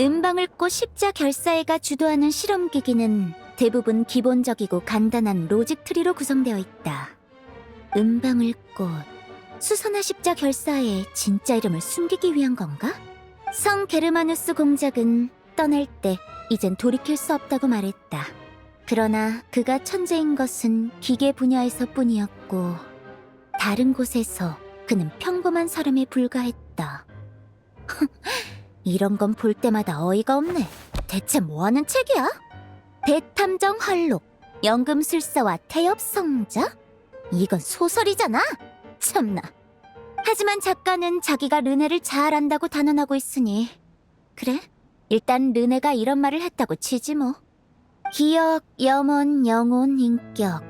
음방을 꽂 십자 결사회가 주도하는 실험기기는 대부분 기본적이고 간단한 로직 트리로 구성되어 있다. 음방을 꽂 수선화 십자 결사회의 진짜 이름을 숨기기 위한 건가? 성 게르마누스 공작은 떠날 때 이젠 돌이킬 수 없다고 말했다. 그러나 그가 천재인 것은 기계 분야에서 뿐이었고 다른 곳에서 그는 평범한 사람에 불과했다. 이런 건 볼 때마다 어이가 없네. 대체 뭐하는 책이야? 대탐정 헐록, 연금술사와 태엽성자? 이건 소설이잖아. 참나. 하지만 작가는 자기가 르네를 잘 안다고 단언하고 있으니 그래, 일단 르네가 이런 말을 했다고 치지 뭐. 기억, 염원, 영혼, 인격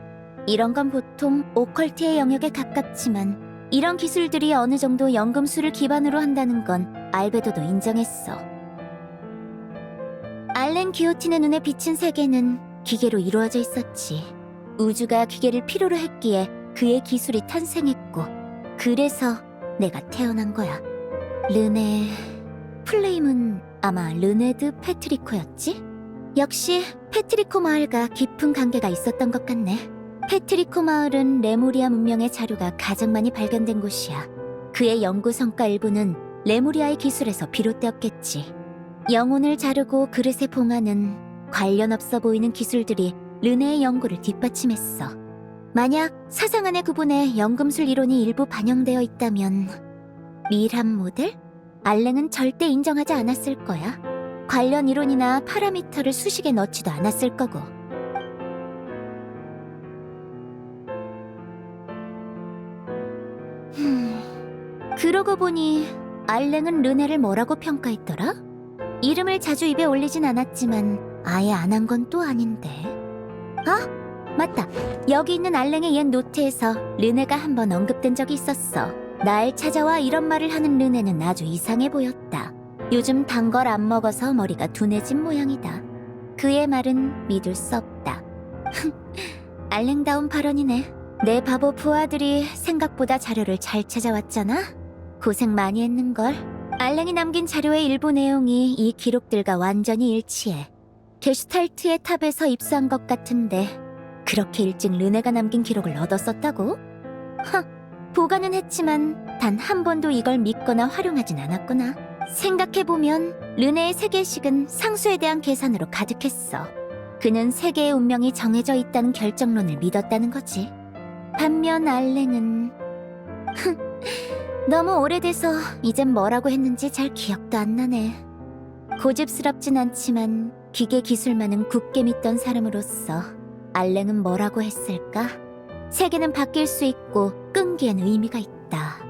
이런 건 보통 오컬트의 영역에 가깝지만 이런 기술들이 어느 정도 연금술을 기반으로 한다는 건 알베도도 인정했어. 알렌 기오틴의 눈에 비친 세계는 기계로 이루어져 있었지. 우주가 기계를 필요로 했기에 그의 기술이 탄생했고 그래서 내가 태어난 거야. 르네... 플레임은 아마 르네드 페트리코였지? 역시 페트리코 마을과 깊은 관계가 있었던 것 같네. 페트리코 마을은 레무리아 문명의 자료가 가장 많이 발견된 곳이야. 그의 연구 성과 일부는 레무리아의 기술에서 비롯되었겠지. 영혼을 자르고 그릇에 봉하는 관련 없어 보이는 기술들이 르네의 연구를 뒷받침했어. 만약 사상안의 구분에 연금술 이론이 일부 반영되어 있다면 밀합 모델? 알랭은 절대 인정하지 않았을 거야. 관련 이론이나 파라미터를 수식에 넣지도 않았을 거고. 그러고 보니 알랭은 르네를 뭐라고 평가했더라? 이름을 자주 입에 올리진 않았지만 아예 안 한 건 또 아닌데. 아, 맞다. 여기 있는 알랭의 옛 노트에서 르네가 한번 언급된 적이 있었어. 날 찾아와 이런 말을 하는 르네는 아주 이상해 보였다. 요즘 단 걸 안 먹어서 머리가 둔해진 모양이다. 그의 말은 믿을 수 없다. 알랭다운 발언이네. 내 바보 부하들이 생각보다 자료를 잘 찾아왔잖아? 고생 많이 했는걸. 알랭이 남긴 자료의 일부 내용이 이 기록들과 완전히 일치해. 게슈탈트의 탑에서 입수한 것 같은데 그렇게 일찍 르네가 남긴 기록을 얻었었다고? 보관은 했지만 단 한 번도 이걸 믿거나 활용하진 않았구나. 생각해보면 르네의 세계식은 상수에 대한 계산으로 가득했어. 그는 세계의 운명이 정해져 있다는 결정론을 믿었다는 거지. 반면 알랭은 너무 오래돼서 이젠 뭐라고 했는지 잘 기억도 안 나네. 고집스럽진 않지만 기계 기술만은 굳게 믿던 사람으로서 알랭은 뭐라고 했을까? 세계는 바뀔 수 있고 끈기엔 의미가 있다.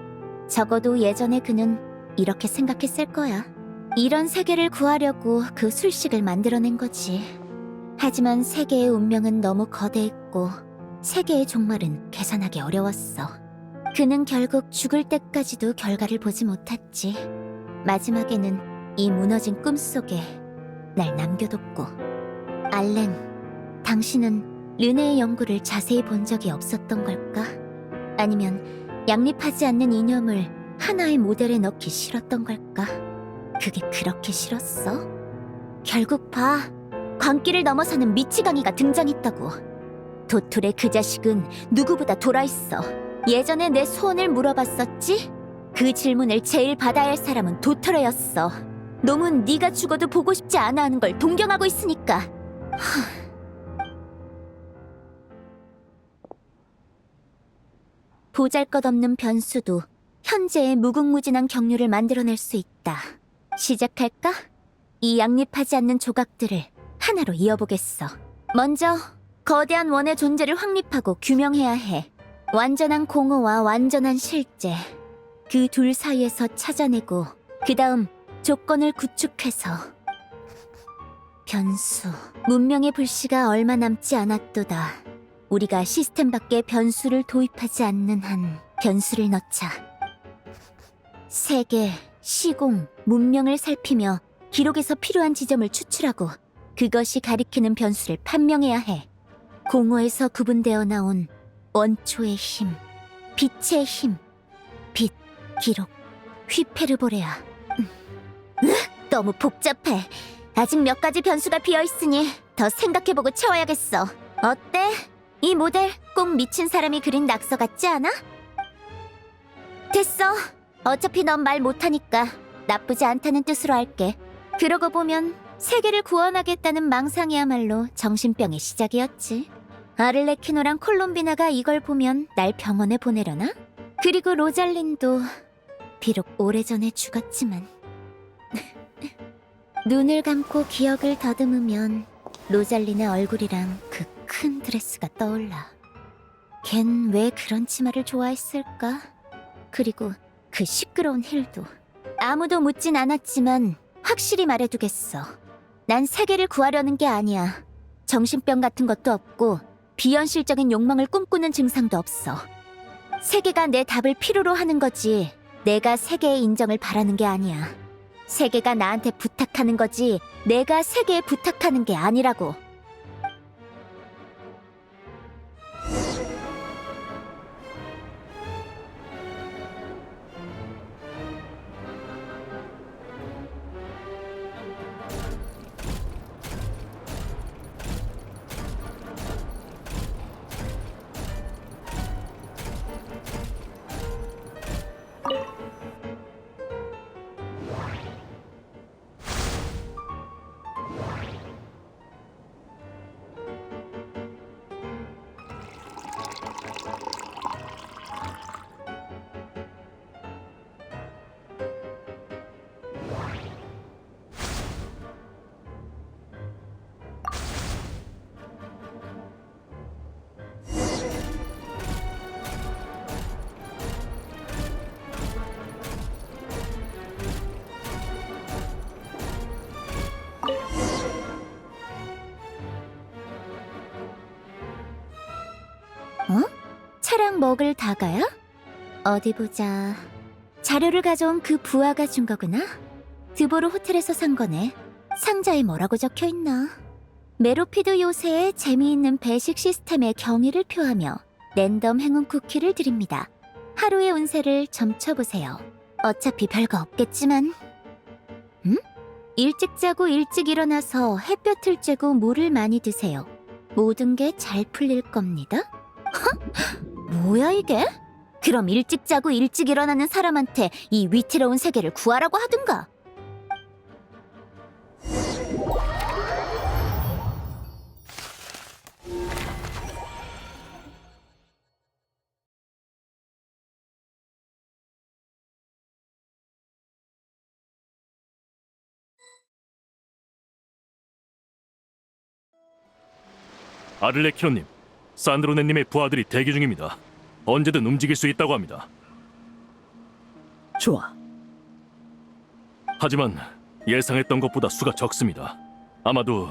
적어도 예전에 그는 이렇게 생각했을 거야. 이런 세계를 구하려고 그 술식을 만들어낸 거지. 하지만 세계의 운명은 너무 거대했고 세계의 종말은 계산하기 어려웠어. 그는 결국 죽을 때까지도 결과를 보지 못했지. 마지막에는 이 무너진 꿈속에 날 남겨뒀고. 알랭, 당신은 르네의 연구를 자세히 본 적이 없었던 걸까? 아니면 양립하지 않는 이념을 하나의 모델에 넣기 싫었던 걸까? 그게 그렇게 싫었어? 결국 봐. 광기를 넘어서는 미치광이가 등장했다고. 도툴의 그 자식은 누구보다 돌아있어. 예전에 내 소원을 물어봤었지? 그 질문을 제일 받아야 할 사람은 도토레였어. 놈은 네가 죽어도 보고 싶지 않아 하는 걸 동경하고 있으니까. 보잘것없는 변수도 현재의 무궁무진한 경류를 만들어낼 수 있다. 시작할까? 이 양립하지 않는 조각들을 하나로 이어보겠어. 먼저 거대한 원의 존재를 확립하고 규명해야 해. 완전한 공허와 완전한 실제, 그 둘 사이에서 찾아내고 그 다음 조건을 구축해서. 변수, 문명의 불씨가 얼마 남지 않았도다. 우리가 시스템 밖에 변수를 도입하지 않는 한 변수를 넣자. 세계, 시공, 문명을 살피며 기록에서 필요한 지점을 추출하고 그것이 가리키는 변수를 판명해야 해. 공허에서 구분되어 나온 원초의 힘, 빛의 힘, 빛, 기록, 휘페르보레아. 너무 복잡해. 아직 몇 가지 변수가 비어있으니 더 생각해보고 채워야겠어. 어때? 이 모델 꼭 미친 사람이 그린 낙서 같지 않아? 됐어. 어차피 넌 말 못하니까 나쁘지 않다는 뜻으로 할게. 그러고 보면 세계를 구원하겠다는 망상이야말로 정신병의 시작이었지. 아를레키노랑 콜롬비나가 이걸 보면 날 병원에 보내려나? 그리고 로잘린도 비록 오래전에 죽었지만 눈을 감고 기억을 더듬으면 로잘린의 얼굴이랑 그 큰 드레스가 떠올라. 걘 왜 그런 치마를 좋아했을까? 그리고 그 시끄러운 힐도. 아무도 묻진 않았지만 확실히 말해두겠어. 난 세계를 구하려는 게 아니야. 정신병 같은 것도 없고 비현실적인 욕망을 꿈꾸는 증상도 없어. 세계가 내 답을 필요로 하는 거지 내가 세계의 인정을 바라는 게 아니야. 세계가 나한테 부탁하는 거지 내가 세계에 부탁하는 게 아니라고. 차랑 먹을 다가야? 어디 보자. 자료를 가져온 그 부하가 준 거구나? 드보르 호텔에서 산 거네. 상자에 뭐라고 적혀 있나? 메로피드 요새의 재미있는 배식 시스템의 경의를 표하며 랜덤 행운 쿠키를 드립니다. 하루의 운세를 점쳐보세요. 어차피 별거 없겠지만. 일찍 자고 일찍 일어나서 햇볕을 쬐고 물을 많이 드세요. 모든 게 잘 풀릴 겁니다. 뭐야 이게? 그럼 일찍 자고 일찍 일어나는 사람한테 이 위태로운 세계를 구하라고 하든가. 아를레키노님, 산드로네님의 부하들이 대기 중입니다. 언제든 움직일 수 있다고 합니다. 좋아. 하지만 예상했던 것보다 수가 적습니다. 아마도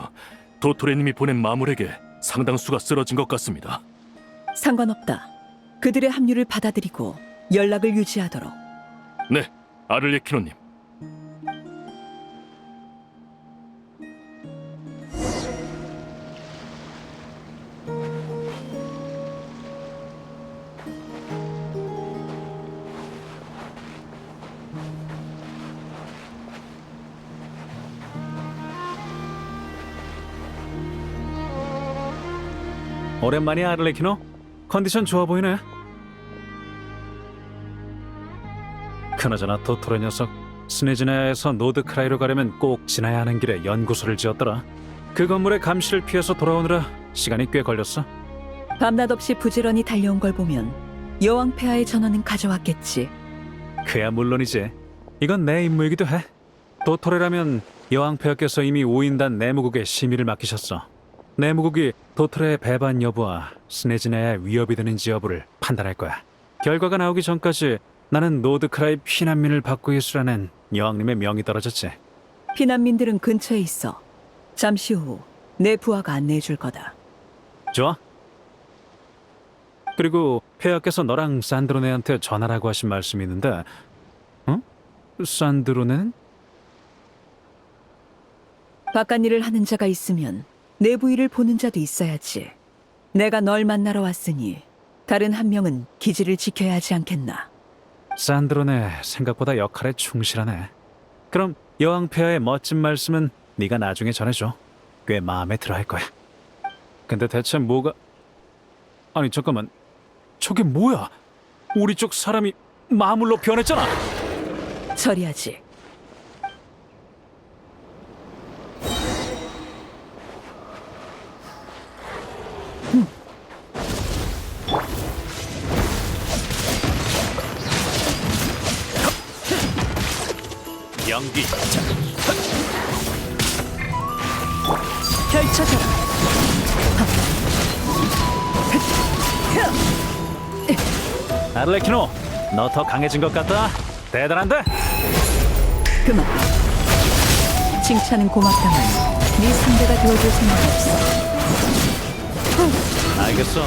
도토레님이 보낸 마물에게 상당수가 쓰러진 것 같습니다. 상관없다. 그들의 합류를 받아들이고 연락을 유지하도록. 네, 아를레키노님. 오랜만이야, 아를레키노. 컨디션 좋아 보이네. 그나저나 도토레 녀석, 스네즈나야에서 노드크라이로 가려면 꼭 지나야 하는 길에 연구소를 지었더라. 그 건물의 감시를 피해서 돌아오느라 시간이 꽤 걸렸어. 밤낮 없이 부지런히 달려온 걸 보면 여왕 폐하의 전원은 가져왔겠지. 그야 물론이지. 이건 내 임무이기도 해. 도토레라면 여왕 폐하께서 이미 5인단 내무국에 심의를 맡기셨어. 내무국이 도토레의 배반 여부와 스네즈나야의 위협이 되는지 여부를 판단할 거야. 결과가 나오기 전까지 나는 노드크라이 피난민을 받고 있으라는 여왕님의 명이 떨어졌지. 피난민들은 근처에 있어. 잠시 후 내 부하가 안내해 줄 거다. 좋아. 그리고 폐하께서 너랑 산드로네한테 전하라고 하신 말씀이 있는데, 응? 산드로네는? 바깥 일을 하는 자가 있으면 내부 일을 보는 자도 있어야지. 내가 널 만나러 왔으니 다른 한 명은 기지를 지켜야 하지 않겠나. 산드로네 생각보다 역할에 충실하네. 그럼 여왕 폐하의 멋진 말씀은 네가 나중에 전해줘. 꽤 마음에 들어할 거야. 근데 대체 뭐가... 아니 잠깐만, 저게 뭐야? 우리 쪽 사람이 마물로 변했잖아. 처리하지. 연기. 펼쳐져라. 아르레키노, 너 더 강해진 것 같다. 대단한데? 그만. 칭찬은 고맙다만 네 상대가 되어줄 생각 없어. 알겠어.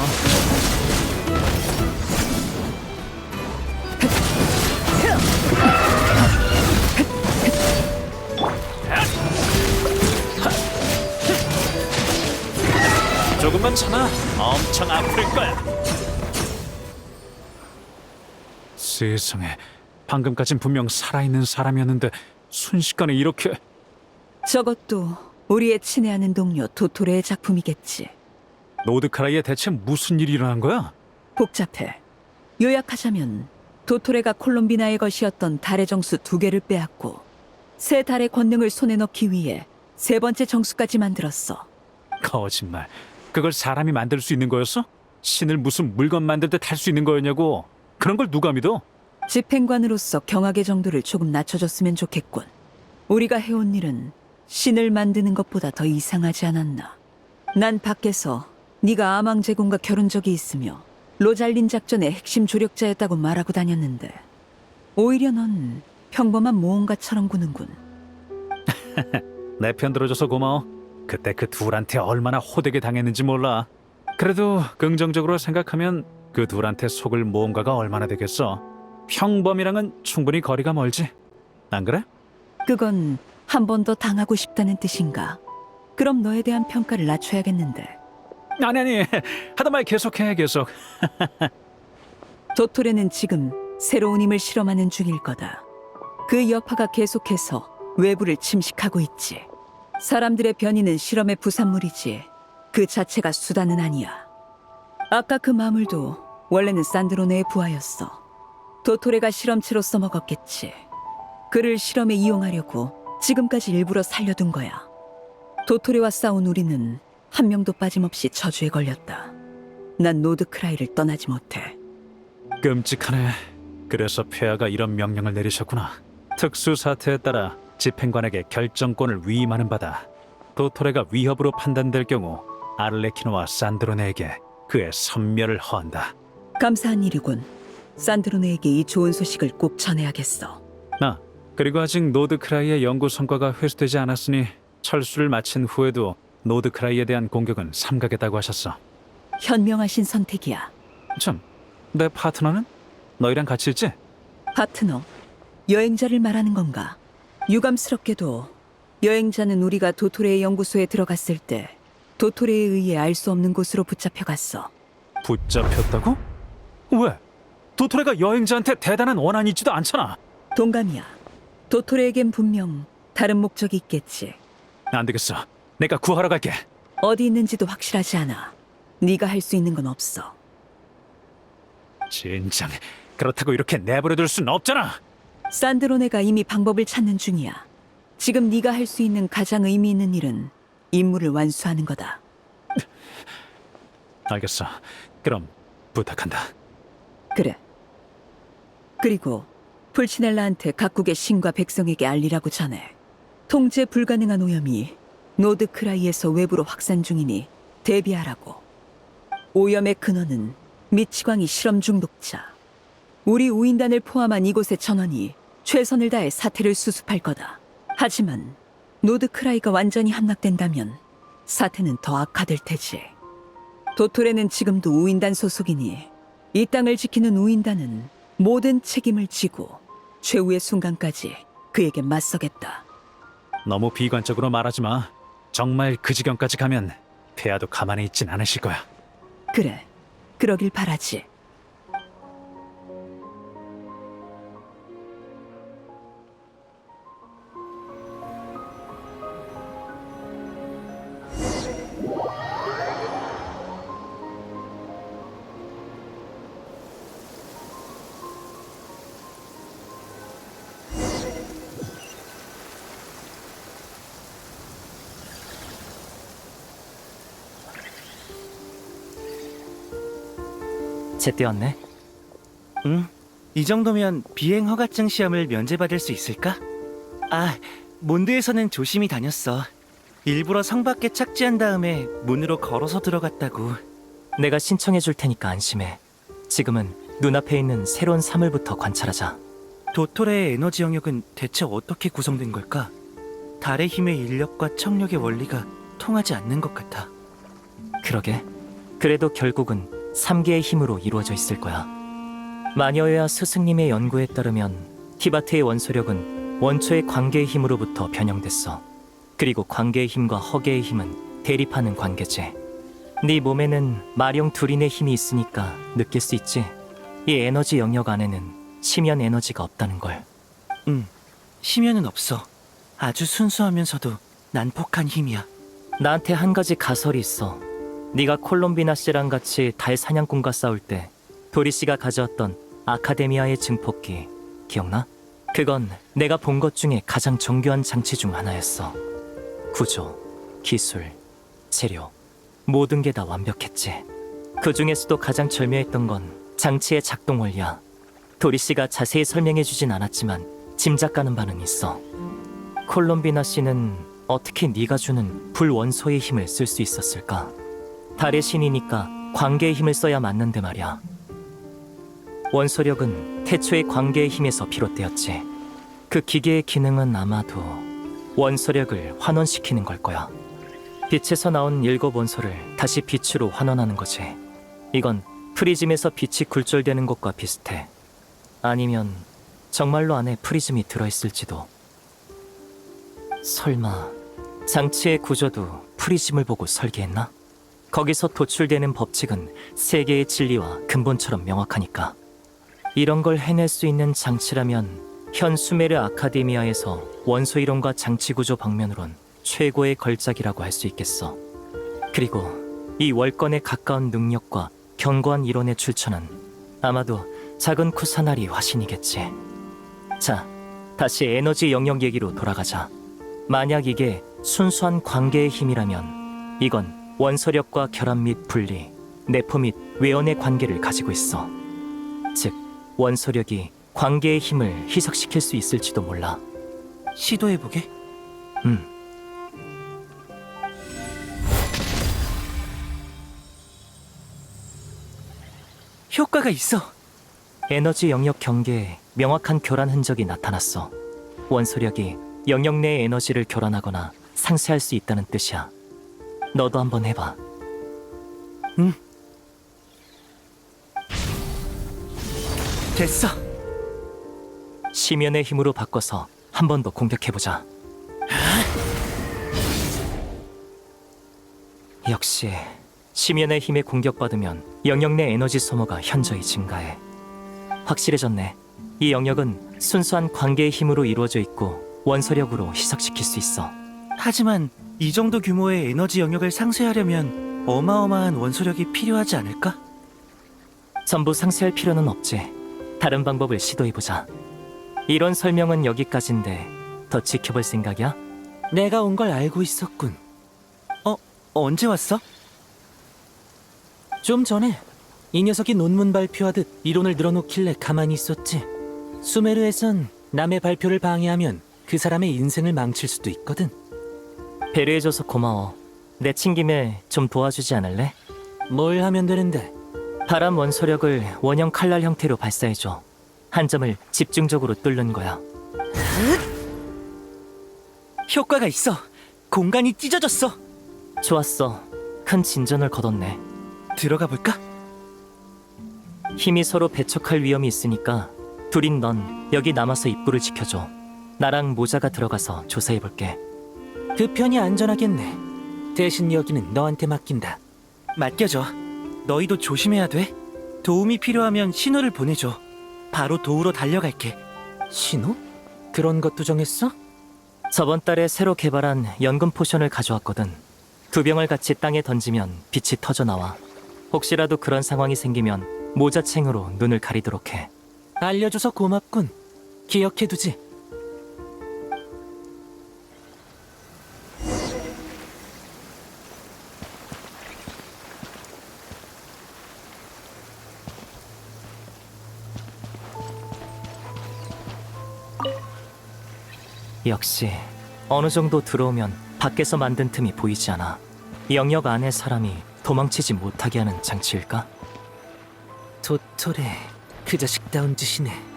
조금만 참아. 엄청 아플 거야. 세상에, 방금까진 분명 살아있는 사람이었는데 순식간에 이렇게... 저것도 우리의 친애하는 동료 도토레의 작품이겠지. 노드카라이에 대체 무슨 일이 일어난 거야? 복잡해. 요약하자면 도토레가 콜롬비나의 것이었던 달의 정수 2개를 빼앗고 새 달의 권능을 손에 넣기 위해 3번째 정수까지 만들었어. 거짓말. 그걸 사람이 만들 수 있는 거였어? 신을 무슨 물건 만들 때 탈 수 있는 거였냐고. 그런 걸 누가 믿어? 집행관으로서 경악의 정도를 조금 낮춰줬으면 좋겠군. 우리가 해온 일은 신을 만드는 것보다 더 이상하지 않았나. 난 밖에서 네가 아망 제공과 결혼 적이 있으며 로잘린 작전의 핵심 조력자였다고 말하고 다녔는데 오히려 넌 평범한 모험가처럼 구는군. 내 편 들어줘서 고마워. 그때 그 둘한테 얼마나 호되게 당했는지 몰라. 그래도 긍정적으로 생각하면 그 둘한테 속을 모험가가 얼마나 되겠어. 평범이랑은 충분히 거리가 멀지. 안 그래? 그건 한 번 더 당하고 싶다는 뜻인가? 그럼 너에 대한 평가를 낮춰야겠는데. 아니 하던 말 계속해 계속. 도토레는 지금 새로운 힘을 실험하는 중일 거다. 그 여파가 계속해서 외부를 침식하고 있지. 사람들의 변이는 실험의 부산물이지 그 자체가 수단은 아니야. 아까 그 마물도 원래는 산드로네의 부하였어. 도토레가 실험체로 써먹었겠지. 그를 실험에 이용하려고 지금까지 일부러 살려둔 거야. 도토레와 싸운 우리는 한 명도 빠짐없이 저주에 걸렸다. 난 노드크라이를 떠나지 못해. 끔찍하네. 그래서 폐하가 이런 명령을 내리셨구나. 특수 사태에 따라 집행관에게 결정권을 위임하는 바다. 도토레가 위협으로 판단될 경우 아르레키노와 산드로네에게 그의 섬멸을 허한다. 감사한 일이군. 산드로네에게 이 좋은 소식을 꼭 전해야겠어. 그리고 아직 노드크라이의 연구 성과가 회수되지 않았으니 철수를 마친 후에도 노드크라이에 대한 공격은 삼가겠다고 하셨어. 현명하신 선택이야. 참, 내 파트너는? 너희랑 같이 있지? 파트너, 여행자를 말하는 건가? 유감스럽게도 여행자는 우리가 도토레의 연구소에 들어갔을 때 도토레에 의해 알 수 없는 곳으로 붙잡혀갔어. 붙잡혔다고? 왜? 도토레가 여행자한테 대단한 원한이 있지도 않잖아. 동감이야. 도토레에겐 분명 다른 목적이 있겠지. 안 되겠어. 내가 구하러 갈게. 어디 있는지도 확실하지 않아. 네가 할 수 있는 건 없어. 진작 그렇다고 이렇게 내버려둘 순 없잖아. 산드로네가 이미 방법을 찾는 중이야. 지금 네가 할 수 있는 가장 의미 있는 일은 임무를 완수하는 거다. 알겠어. 그럼 부탁한다. 그래. 그리고 풀치넬라한테 각국의 신과 백성에게 알리라고 전해. 통제 불가능한 오염이 노드크라이에서 외부로 확산 중이니 대비하라고. 오염의 근원은 미치광이 실험 중독자. 우리 우인단을 포함한 이곳의 전원이 최선을 다해 사태를 수습할 거다. 하지만 노드크라이가 완전히 함락된다면 사태는 더 악화될 테지. 도토레는 지금도 우인단 소속이니 이 땅을 지키는 우인단은 모든 책임을 지고 최후의 순간까지 그에게 맞서겠다. 너무 비관적으로 말하지 마. 정말 그 지경까지 가면 폐하도 가만히 있진 않으실 거야. 그래, 그러길 바라지. 제때 왔네. 응. 이 정도면 비행 허가증 시험을 면제받을 수 있을까? 아, 몬드에서는 조심히 다녔어. 일부러 성 밖에 착지한 다음에 문으로 걸어서 들어갔다고. 내가 신청해 줄 테니까 안심해. 지금은 눈앞에 있는 새로운 사물부터 관찰하자. 도토레의 에너지 영역은 대체 어떻게 구성된 걸까? 달의 힘의 인력과 청력의 원리가 통하지 않는 것 같아. 그러게. 그래도 결국은 3개의 힘으로 이루어져 있을 거야. 마녀야 스승님의 연구에 따르면 티바트의 원소력은 원초의 관계의 힘으로부터 변형됐어. 그리고 관계의 힘과 허계의 힘은 대립하는 관계지. 네 몸에는 마령 둘인의 힘이 있으니까 느낄 수 있지. 이 에너지 영역 안에는 심연 에너지가 없다는 걸. 응, 심연은 없어. 아주 순수하면서도 난폭한 힘이야. 나한테 한 가지 가설이 있어. 네가 콜롬비나 씨랑 같이 달 사냥꾼과 싸울 때 도리 씨가 가져왔던 아카데미아의 증폭기 기억나? 그건 내가 본 것 중에 가장 정교한 장치 중 하나였어. 구조, 기술, 재료 모든 게 다 완벽했지. 그 중에서도 가장 절묘했던 건 장치의 작동 원리야. 도리 씨가 자세히 설명해 주진 않았지만 짐작가는 바는 있어. 콜롬비나 씨는 어떻게 네가 주는 불원소의 힘을 쓸 수 있었을까? 달의 신이니까 관계의 힘을 써야 맞는데 말이야. 원소력은 태초의 관계의 힘에서 비롯되었지. 그 기계의 기능은 아마도 원소력을 환원시키는 걸 거야. 빛에서 나온 7원소를 다시 빛으로 환원하는 거지. 이건 프리즘에서 빛이 굴절되는 것과 비슷해. 아니면 정말로 안에 프리즘이 들어있을지도. 설마 장치의 구조도 프리즘을 보고 설계했나? 거기서 도출되는 법칙은 세계의 진리와 근본처럼 명확하니까. 이런 걸 해낼 수 있는 장치라면 현 수메르 아카데미아에서 원소 이론과 장치 구조 방면으론 최고의 걸작이라고 할 수 있겠어. 그리고 이 월권에 가까운 능력과 견고한 이론의 출처는 아마도 작은 쿠사나리 화신이겠지. 자, 다시 에너지 영역 얘기로 돌아가자. 만약 이게 순수한 관계의 힘이라면 이건 원소력과 결합 및 분리, 내포 및 외연의 관계를 가지고 있어. 즉, 원소력이 관계의 힘을 희석시킬 수 있을지도 몰라. 시도해보게. 효과가 있어. 에너지 영역 경계에 명확한 교란 흔적이 나타났어. 원소력이 영역 내의 에너지를 교란하거나 상쇄할 수 있다는 뜻이야. 너도 한번 해봐. 응. 됐어. 심연의 힘으로 바꿔서 한 번 더 공격해보자. 역시 심연의 힘에 공격받으면 영역 내 에너지 소모가 현저히 증가해. 확실해졌네. 이 영역은 순수한 관계의 힘으로 이루어져 있고 원소력으로 희석시킬 수 있어. 하지만 이 정도 규모의 에너지 영역을 상쇄하려면 어마어마한 원소력이 필요하지 않을까? 전부 상쇄할 필요는 없지. 다른 방법을 시도해보자. 이런 설명은 여기까지인데 더 지켜볼 생각이야? 내가 온 걸 알고 있었군. 언제 왔어? 좀 전에 이 녀석이 논문 발표하듯 이론을 늘어놓길래 가만히 있었지. 수메르에선 남의 발표를 방해하면 그 사람의 인생을 망칠 수도 있거든. 배려해줘서 고마워. 내친 김에 좀 도와주지 않을래? 뭘 하면 되는데? 바람 원소력을 원형 칼날 형태로 발사해줘. 한 점을 집중적으로 뚫는 거야. 효과가 있어. 공간이 찢어졌어. 좋았어. 큰 진전을 거뒀네. 들어가 볼까? 힘이 서로 배척할 위험이 있으니까 둘인 넌 여기 남아서 입구를 지켜줘. 나랑 모자가 들어가서 조사해볼게. 그 편이 안전하겠네. 대신 여기는 너한테 맡긴다. 맡겨줘. 너희도 조심해야 돼. 도움이 필요하면 신호를 보내줘. 바로 도우러 달려갈게. 신호? 그런 것도 정했어? 저번 달에 새로 개발한 연금 포션을 가져왔거든. 2병을 같이 땅에 던지면 빛이 터져 나와. 혹시라도 그런 상황이 생기면 모자챙으로 눈을 가리도록 해. 알려줘서 고맙군. 기억해두지. 역시 어느 정도 들어오면 밖에서 만든 틈이 보이지 않아. 영역 안의 사람이 도망치지 못하게 하는 장치일까? 도토레, 그 자식다운 짓이네.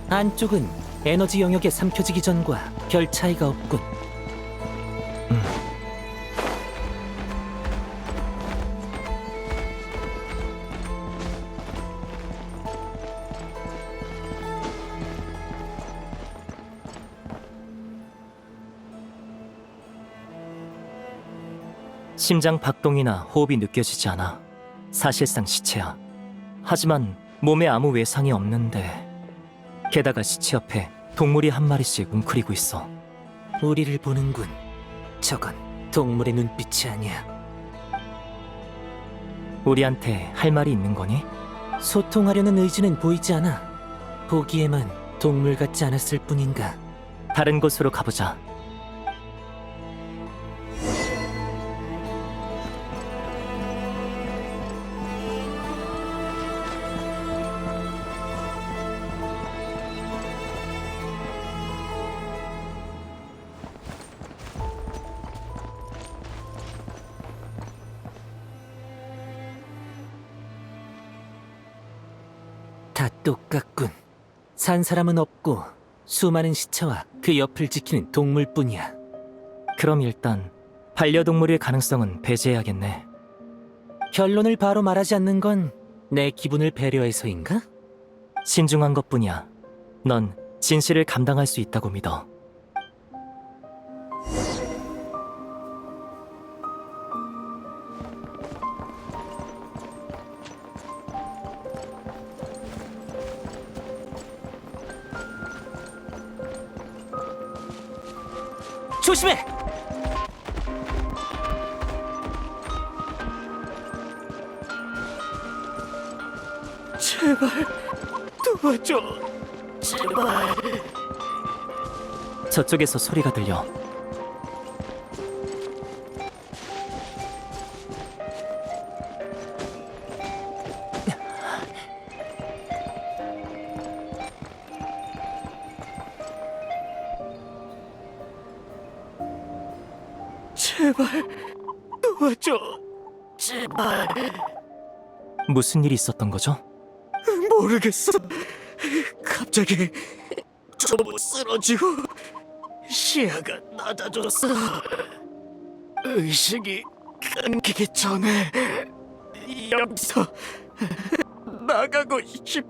안쪽은 에너지 영역에 삼켜지기 전과 별 차이가 없군. 심장 박동이나 호흡이 느껴지지 않아. 사실상 시체야. 하지만 몸에 아무 외상이 없는데, 게다가 시체 옆에 동물이 한 마리씩 웅크리고 있어. 우리를 보는군. 저건 동물의 눈빛이 아니야. 우리한테 할 말이 있는 거니? 소통하려는 의지는 보이지 않아. 보기에만 동물 같지 않았을 뿐인가. 다른 곳으로 가보자. 다 똑같군. 산 사람은 없고 수많은 시체와 그 옆을 지키는 동물뿐이야. 그럼 일단 반려동물일 가능성은 배제해야겠네. 결론을 바로 말하지 않는 건 내 기분을 배려해서인가? 신중한 것뿐이야. 넌 진실을 감당할 수 있다고 믿어. 조심해! 제발 도와줘. 제발. 저쪽에서 소리가 들려. 제발 도와줘. 제발. 무슨 일이 있었던 거죠? 모르겠어. 갑자기 좀 쓰러지고 시야가 낮아졌어. 의식이 끊기기 전에 여기서 나가고 싶어.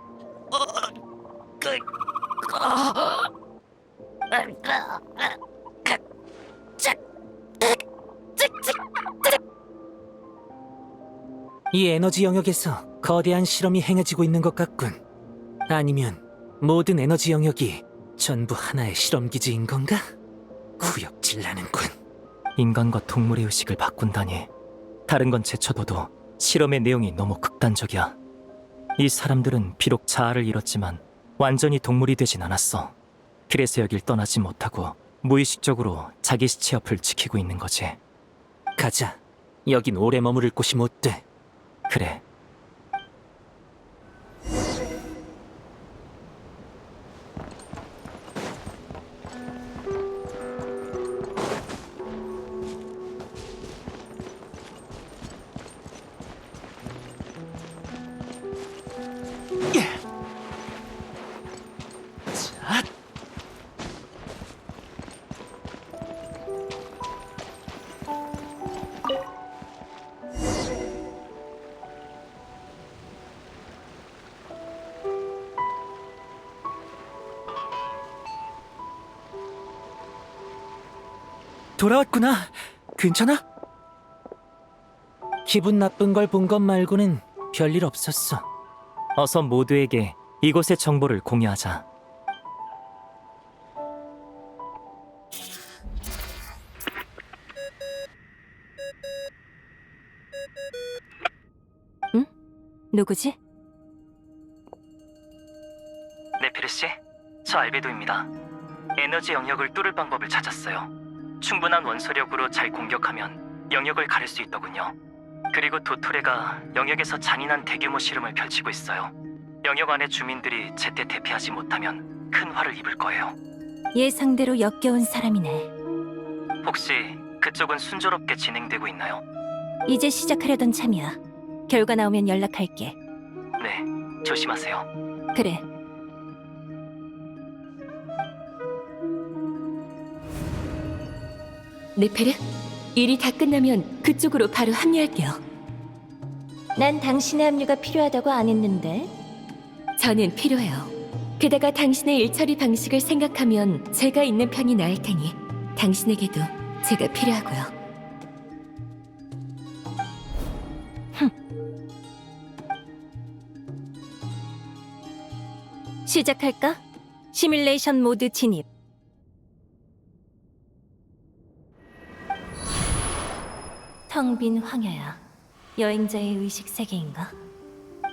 이 에너지 영역에서 거대한 실험이 행해지고 있는 것 같군. 아니면 모든 에너지 영역이 전부 하나의 실험 기지인 건가? 구역질 나는군. 인간과 동물의 의식을 바꾼다니. 다른 건 제쳐둬도 실험의 내용이 너무 극단적이야. 이 사람들은 비록 자아를 잃었지만 완전히 동물이 되진 않았어. 그래서 여길 떠나지 못하고 무의식적으로 자기 시체 옆을 지키고 있는 거지. 가자. 여긴 오래 머무를 곳이 못 돼. 그래. 돌아왔구나. 괜찮아? 기분 나쁜 걸 본 것 말고는 별일 없었어. 어서 모두에게 이곳의 정보를 공유하자. 누구지? 네페르 씨, 저 알베도입니다. 에너지 영역을 뚫을 방법을 찾았어요. 충분한 원소력으로 잘 공격하면 영역을 가릴 수 있더군요. 그리고 도토레가 영역에서 잔인한 대규모 실험을 펼치고 있어요. 영역 안의 주민들이 제때 대피하지 못하면 큰 화를 입을 거예요. 예상대로 역겨운 사람이네. 혹시 그쪽은 순조롭게 진행되고 있나요? 이제 시작하려던 참이야. 결과 나오면 연락할게. 네, 조심하세요. 그래. 네페르, 일이 다 끝나면 그쪽으로 바로 합류할게요. 난 당신의 합류가 필요하다고 안 했는데. 저는 필요해요. 게다가 당신의 일처리 방식을 생각하면 제가 있는 편이 나을 테니 당신에게도 제가 필요하고요. 시작할까? 시뮬레이션 모드 진입. 텅 빈 황야야. 여행자의 의식 세계인가?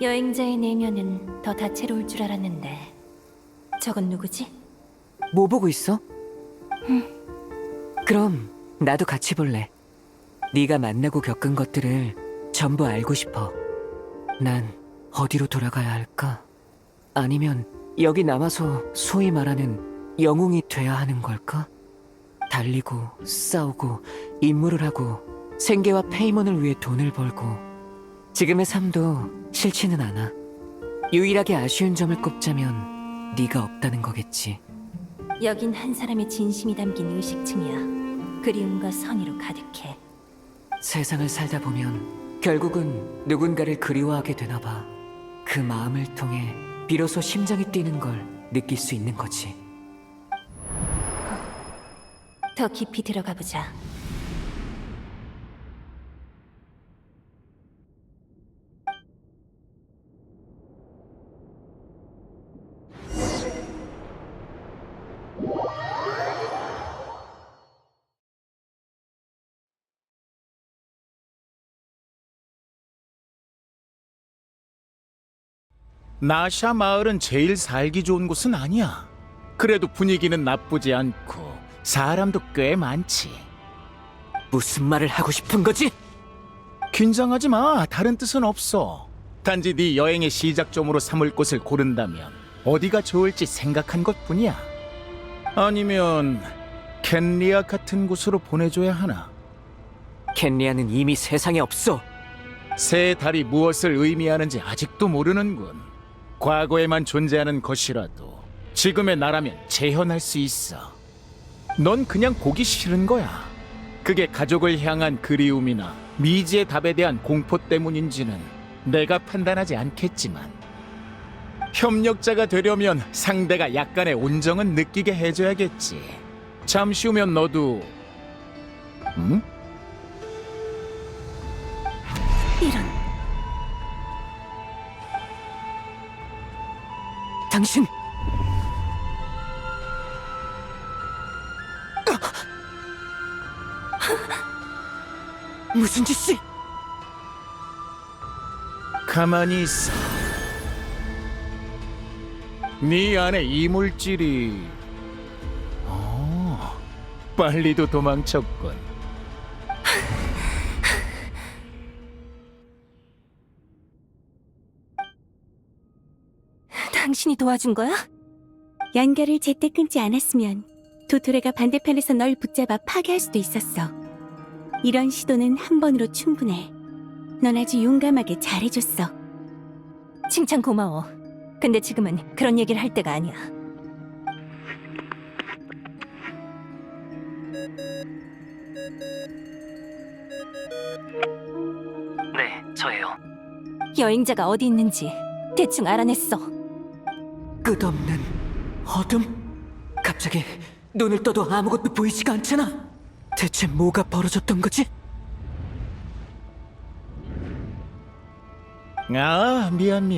여행자의 내면은 더 다채로울 줄 알았는데. 저건 누구지? 뭐 보고 있어? 그럼 나도 같이 볼래. 네가 만나고 겪은 것들을 전부 알고 싶어. 난 어디로 돌아가야 할까? 아니면 여기 남아서 소위 말하는 영웅이 돼야 하는 걸까? 달리고 싸우고 임무를 하고 생계와 페이먼을 위해 돈을 벌고 지금의 삶도 싫지는 않아. 유일하게 아쉬운 점을 꼽자면 네가 없다는 거겠지. 여긴 한 사람의 진심이 담긴 의식층이야. 그리움과 선의로 가득해. 세상을 살다 보면 결국은 누군가를 그리워하게 되나 봐. 그 마음을 통해 비로소 심장이 뛰는 걸 느낄 수 있는 거지. 더 깊이 들어가 보자. 나샤 마을은 제일 살기 좋은 곳은 아니야. 그래도 분위기는 나쁘지 않고 사람도 꽤 많지. 무슨 말을 하고 싶은 거지? 긴장하지 마. 다른 뜻은 없어. 단지 네 여행의 시작점으로 삼을 곳을 고른다면 어디가 좋을지 생각한 것뿐이야. 아니면 켄리아 같은 곳으로 보내줘야 하나? 켄리아는 이미 세상에 없어. 새 달이 무엇을 의미하는지 아직도 모르는군. 과거에만 존재하는 것이라도 지금의 나라면 재현할 수 있어. 넌 그냥 보기 싫은 거야. 그게 가족을 향한 그리움이나 미지의 답에 대한 공포 때문인지는 내가 판단하지 않겠지만 협력자가 되려면 상대가 약간의 온정은 느끼게 해줘야겠지. 잠시 후면 너도... 응? 이런. 당신! 무슨 짓이? 가만히 있어. 네 안에 이물질이... 빨리도 도망쳤군. 당신이 도와준 거야? 연결을 제때 끊지 않았으면 도토레가 반대편에서 널 붙잡아 파괴할 수도 있었어. 이런 시도는 한 번으로 충분해. 넌 아주 용감하게 잘해줬어. 칭찬 고마워. 근데 지금은 그런 얘기를 할 때가 아니야. 네, 저예요. 여행자가 어디 있는지 대충 알아냈어. 끝없는 어둠? 갑자기 눈을 떠도 아무것도 보이지가 않잖아. 대체 뭐가 벌어졌던 거지? 아, 미안.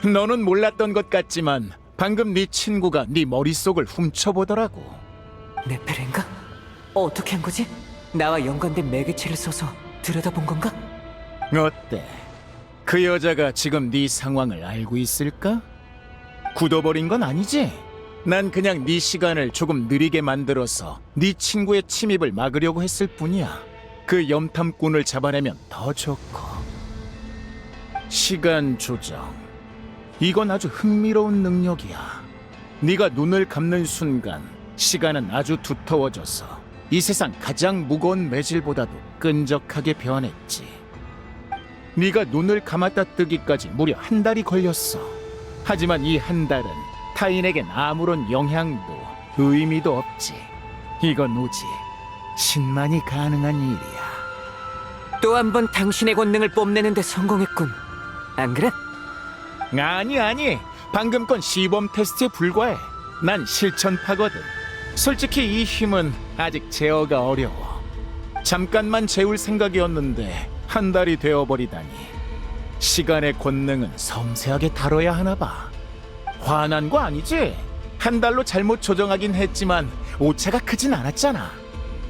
너는 몰랐던 것 같지만 방금 네 친구가 네 머릿속을 훔쳐보더라고. 네페렌가? 어떻게 한 거지? 나와 연관된 매개체를 써서 들여다본 건가? 어때? 그 여자가 지금 네 상황을 알고 있을까? 굳어버린 건 아니지? 난 그냥 네 시간을 조금 느리게 만들어서 네 친구의 침입을 막으려고 했을 뿐이야. 그 염탐꾼을 잡아내면 더 좋고. 시간 조정. 이건 아주 흥미로운 능력이야. 네가 눈을 감는 순간 시간은 아주 두터워져서 이 세상 가장 무거운 매질보다도 끈적하게 변했지. 네가 눈을 감았다 뜨기까지 무려 한 달이 걸렸어. 하지만 이 한 달은 타인에겐 아무런 영향도 의미도 없지. 이건 오직 신만이 가능한 일이야. 또 한 번 당신의 권능을 뽐내는데 성공했군. 안 그래? 아니. 방금 건 시범 테스트에 불과해. 난 실천파거든. 솔직히 이 힘은 아직 제어가 어려워. 잠깐만 재울 생각이었는데 한 달이 되어버리다니. 시간의 권능은 섬세하게 다뤄야 하나 봐. 화난 거 아니지? 한 달로 잘못 조정하긴 했지만 오차가 크진 않았잖아.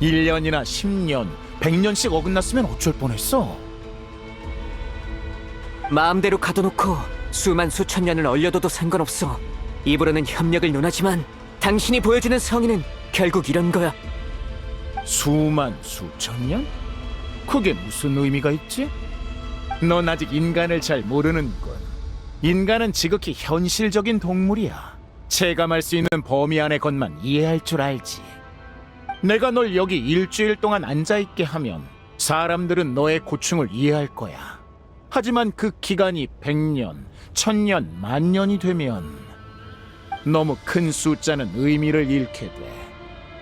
1년이나 10년, 100년씩 어긋났으면 어쩔 뻔했어. 마음대로 가둬놓고 수만 수천 년을 얼려둬도 상관없어. 입으로는 협력을 논하지만 당신이 보여주는 성의는 결국 이런 거야. 수만 수천 년? 그게 무슨 의미가 있지? 넌 아직 인간을 잘 모르는군. 인간은 지극히 현실적인 동물이야. 체감할 수 있는 범위 안의 것만 이해할 줄 알지. 내가 널 여기 일주일 동안 앉아있게 하면 사람들은 너의 고충을 이해할 거야. 하지만 그 기간이 100년, 1000년, 만년이 되면 너무 큰 숫자는 의미를 잃게 돼.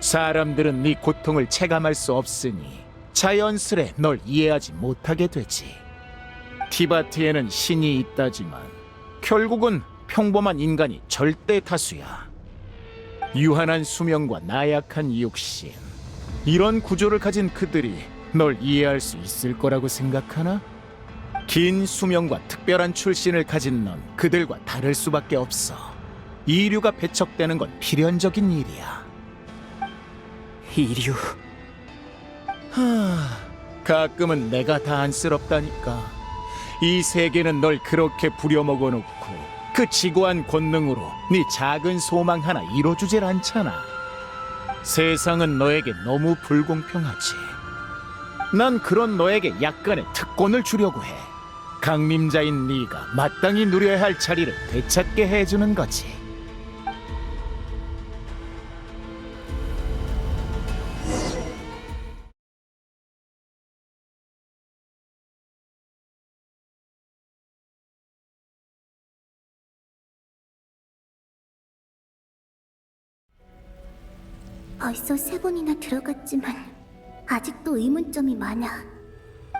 사람들은 네 고통을 체감할 수 없으니 자연스레 널 이해하지 못하게 되지. 티바트에는 신이 있다지만 결국은 평범한 인간이 절대 다수야. 유한한 수명과 나약한 육신. 이런 구조를 가진 그들이 널 이해할 수 있을 거라고 생각하나? 긴 수명과 특별한 출신을 가진 넌 그들과 다를 수밖에 없어. 이류가 배척되는 건 필연적인 일이야. 이류. 가끔은 내가 다 안쓰럽다니까. 이 세계는 널 그렇게 부려먹어 놓고 그 지고한 권능으로 네 작은 소망 하나 이뤄주질 않잖아. 세상은 너에게 너무 불공평하지. 난 그런 너에게 약간의 특권을 주려고 해. 강림자인 네가 마땅히 누려야 할 자리를 되찾게 해주는 거지. 벌써 3번이나 들어갔지만 아직도 의문점이 많아.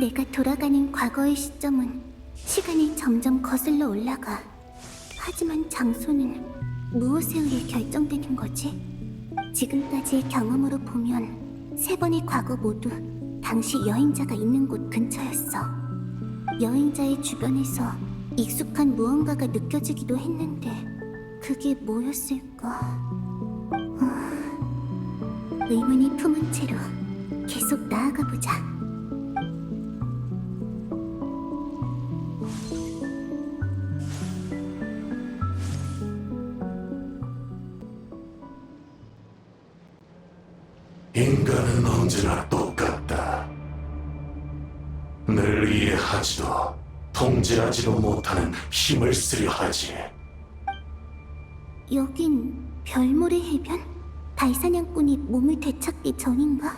내가 돌아가는 과거의 시점은 시간이 점점 거슬러 올라가. 하지만 장소는 무엇에 의해 결정되는 거지? 지금까지의 경험으로 보면 3번의 과거 모두 당시 여행자가 있는 곳 근처였어. 여행자의 주변에서 익숙한 무언가가 느껴지기도 했는데 그게 뭐였을까? 의문이 품은 채로 계속 나아가보자. 인간은 언제나 똑같다. 늘 이해하지도 통제하지도 못하는 힘을 쓰려 하지. 여긴 별모래 해변? 달사냥꾼이 몸을 되찾기 전인가?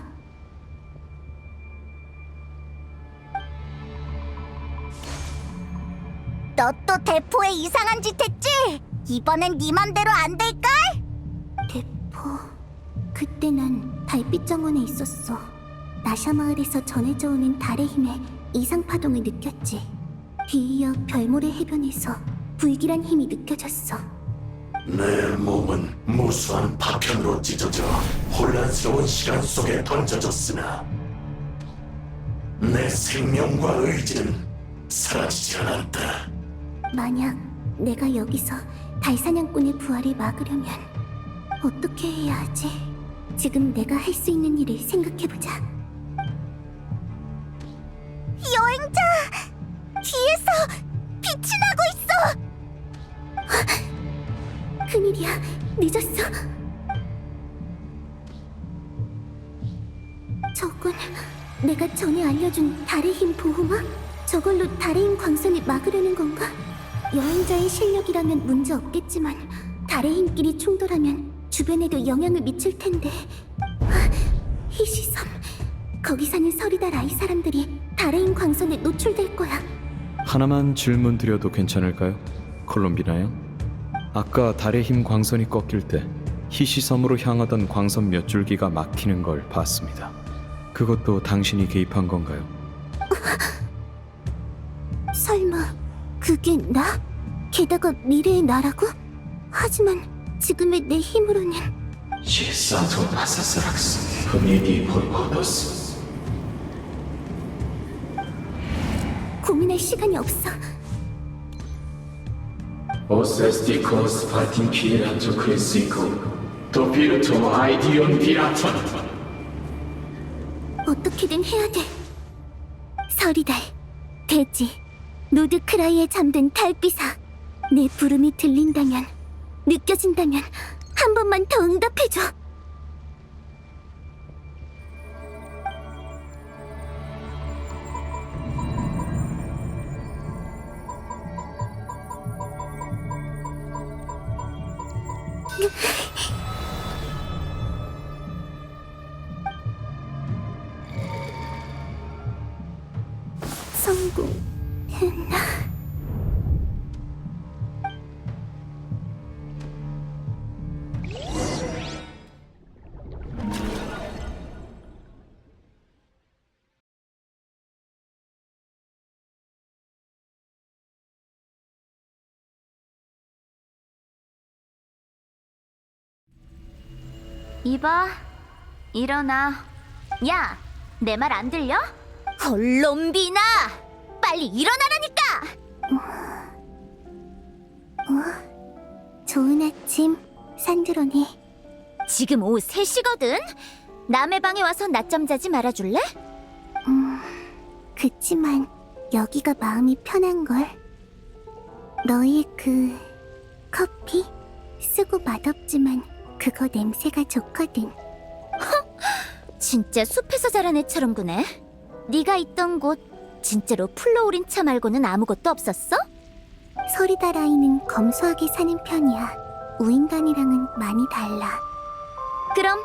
너 또 대포에 이상한 짓 했지? 이번엔 네 맘대로 안 될걸? 대포... 그때 난 달빛 정원에 있었어. 나샤 마을에서 전해져 오는 달의 힘에 이상 파동을 느꼈지. 뒤이어 별모래 해변에서 불길한 힘이 느껴졌어. 내 몸은 무수한 파편으로 찢어져 혼란스러운 시간 속에 던져졌으나 내 생명과 의지는 사라지지 않았다. 만약 내가 여기서 달사냥꾼의 부활을 막으려면 어떻게 해야 하지? 지금 내가 할 수 있는 일을 생각해보자. 빛이 나고 있어! 큰일이야, 늦었어. 저건 내가 전에 알려준 달의 힘 보호막? 저걸로 달의 힘 광선을 막으려는 건가? 여행자의 실력이라면 문제 없겠지만 달의 힘끼리 충돌하면 주변에도 영향을 미칠 텐데. 희시섬, 거기 사는 서리달 아이 사람들이 달의 힘 광선에 노출될 거야. 하나만 질문 드려도 괜찮을까요? 콜롬비나 양? 아까 달의 힘 광선이 꺾일 때 희시섬으로 향하던 광선 몇 줄기가 막히는 걸 봤습니다. 그것도 당신이 개입한 건가요? 설마 그게 나? 게다가 미래의 나라고? 하지만 지금의 내 힘으로는 시사토 나사스락스 흠이디 폴코더스. 고민할 시간이 없어. 오세스티코스 파틴 피라토 크리시코 도피르토 아이디온 피라톤. 어떻게든 해야 돼. 서리달, 돼지, 노드크라이에 잠든 달비사. 내 부름이 들린다면, 느껴진다면 한 번만 더 응답해줘. 성공했나? 이봐, 일어나. 야, 내 말 안 들려? 콜롬비나! 빨리 일어나라니까! 좋은 아침, 산드로니. 지금 오후 3시거든? 남의 방에 와서 낮잠 자지 말아줄래? 그치만 여기가 마음이 편한걸. 너의 그 커피? 쓰고 맛없지만 그거 냄새가 좋거든. 진짜 숲에서 자란 애처럼 구네. 네가 있던 곳 진짜로 플로우린 차 말고는 아무것도 없었어? 서리달 아이는 검소하게 사는 편이야. 우인간이랑은 많이 달라. 그럼